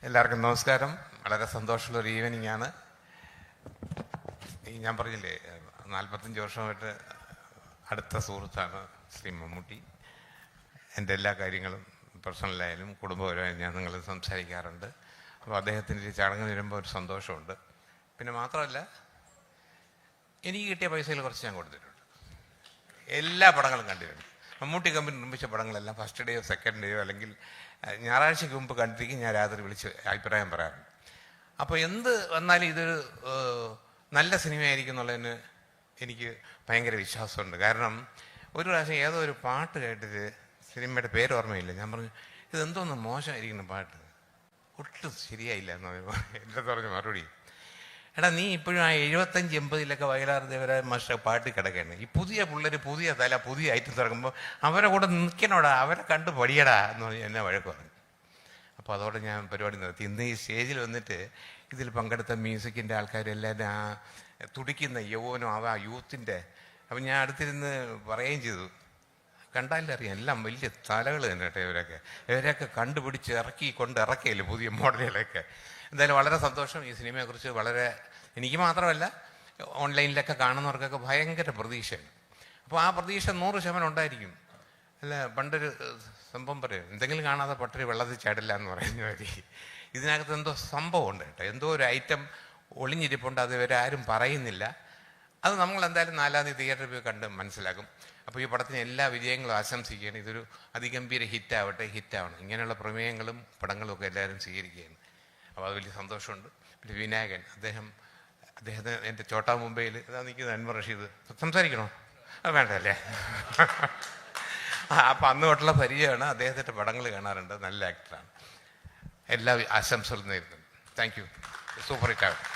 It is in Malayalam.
എല്ലാവർക്കും നമസ്കാരം. വളരെ സന്തോഷമുള്ളൊരു ഈവനിങ് ആണ്. ഞാൻ പറഞ്ഞില്ലേ, 45 വർഷമായിട്ട് അടുത്ത സുഹൃത്താണ് ശ്രീ മമ്മൂട്ടി. എൻ്റെ എല്ലാ കാര്യങ്ങളും പേഴ്സണലായാലും കുടുംബപരമായാലും ഞാൻ നിങ്ങൾ സംസാരിക്കാറുണ്ട്. അപ്പോൾ അദ്ദേഹത്തിൻ്റെ ഈ ചടങ്ങ് വരുമ്പോൾ ഒരു സന്തോഷമുണ്ട്. പിന്നെ മാത്രമല്ല, എനിക്ക് കിട്ടിയ പൈസയിൽ കുറച്ച് ഞാൻ കൊടുത്തിട്ടുണ്ട്. എല്ലാ പടങ്ങളും കണ്ടിട്ടുണ്ട്. മമ്മൂട്ടി കമ്പനി നിർമ്മിച്ച പടങ്ങളെല്ലാം ഫസ്റ്റ് ഡേയോ സെക്കൻഡ് ഡേയോ അല്ലെങ്കിൽ ഞായറാഴ്ചയ്ക്ക് മുമ്പ് കണ്ടിരിക്കും. ഞാൻ രാത്രി വിളിച്ച് അഭിപ്രായം പറയാറുണ്ട്. അപ്പോൾ എന്ത് വന്നാലും ഇതൊരു നല്ല സിനിമയായിരിക്കും എന്നുള്ളതിന് എനിക്ക് ഭയങ്കര വിശ്വാസമുണ്ട്. കാരണം ഒരു പ്രാവശ്യം ഏതോ ഒരു പാട്ട് കേട്ടിട്ട്, സിനിമയുടെ പേര് ഓർമ്മയില്ല, ഞാൻ പറഞ്ഞു ഇതെന്തോന്ന് മോശമായിരിക്കുന്ന പാട്ട്, ഒട്ടും ശരിയായില്ല എന്ന് എൻ്റെ പറഞ്ഞ മറുപടി, എടാ നീ ഇപ്പോഴും ആ 75-80 വയലാർ ദേവരാജൻ മാസ്റ്റർ പാട്ട് കിടക്കുകയാണ്. ഈ പുതിയ പിള്ളേർ പുതിയ തല പുതിയ ഐറ്റം ഇറങ്ങുമ്പോൾ അവരെ കൂടെ നിൽക്കണോടാ, അവരെ കണ്ട് പഠിയടാ എന്ന് പറഞ്ഞ് എന്നെ വഴക്ക് പറഞ്ഞു. അപ്പോൾ അതോടെ ഞാൻ പരിപാടി നിർത്തി. ഇന്ന് ഈ സ്റ്റേജിൽ വന്നിട്ട് ഇതിൽ പങ്കെടുത്ത മ്യൂസിക്കിൻ്റെ ആൾക്കാരെല്ലാവരും ആ തുടിക്കുന്ന യൗവനം, ആ യൂത്തിൻ്റെ, അപ്പം ഞാൻ അടുത്തിരുന്ന് പറയുകയും ചെയ്തു, കണ്ടാലറിയാം എല്ലാം വലിയ തലകൾ തന്നെ കേട്ടോ. ഇവരെയൊക്കെ കണ്ടുപിടിച്ച് ഇറക്കിയില്ലേ പുതിയ മോഡലുകളൊക്കെ. എന്തായാലും വളരെ സന്തോഷം. ഈ സിനിമയെക്കുറിച്ച് വളരെ, എനിക്ക് മാത്രമല്ല ഓൺലൈനിലൊക്കെ കാണുന്നവർക്കൊക്കെ ഭയങ്കര പ്രതീക്ഷയാണ്. അപ്പോൾ ആ പ്രതീക്ഷ 100% ഉണ്ടായിരിക്കും. അല്ല, പണ്ടൊരു സംഭവം പറയും, എന്തെങ്കിലും കാണാതെ പട്ടരി വെള്ളത്തിൽ ചാടില്ല എന്ന് പറയുന്ന മതി. ഇതിനകത്ത് എന്തോ സംഭവം ഉണ്ട് കേട്ടോ, എന്തോ ഒരു ഐറ്റം ഒളിഞ്ഞിരിപ്പുണ്ട്, അത് ഇവരെ ആരും പറയുന്നില്ല. അത് നമ്മൾ എന്തായാലും 4-ാം തീയതി തിയേറ്ററിൽ പോയി കണ്ട് മനസ്സിലാക്കും. അപ്പോൾ ഈ പടത്തിന് എല്ലാ വിജയങ്ങളും ആശംസിക്കുകയാണ്. ഇതൊരു അതിഗംഭീര ഹിറ്റാവണം. ഇങ്ങനെയുള്ള പ്രമേയങ്ങളും പടങ്ങളും ഒക്കെ എല്ലാവരും സ്വീകരിക്കുകയാണ്. അപ്പോൾ അത് വലിയ സന്തോഷമുണ്ട്. പിന്നെ വിനായകൻ, അദ്ദേഹത്തിന് എൻ്റെ ചോട്ടാ മുംബൈയിൽ ഇതാ നിൽക്കുന്നത് അൻവർ റഷീദ്. സംസാരിക്കണോ? അത് വേണ്ടല്ലേ. അപ്പം അന്ന് തൊട്ടുള്ള പരിചയമാണ്. അദ്ദേഹത്തിൻ്റെ പടങ്ങൾ കാണാറുണ്ട്. നല്ല ആക്ടറാണ്. എല്ലാ ആശംസകളും നേരുന്നു. Thank you. സൂപ്പർ ഹിറ്റാവട്ടെ.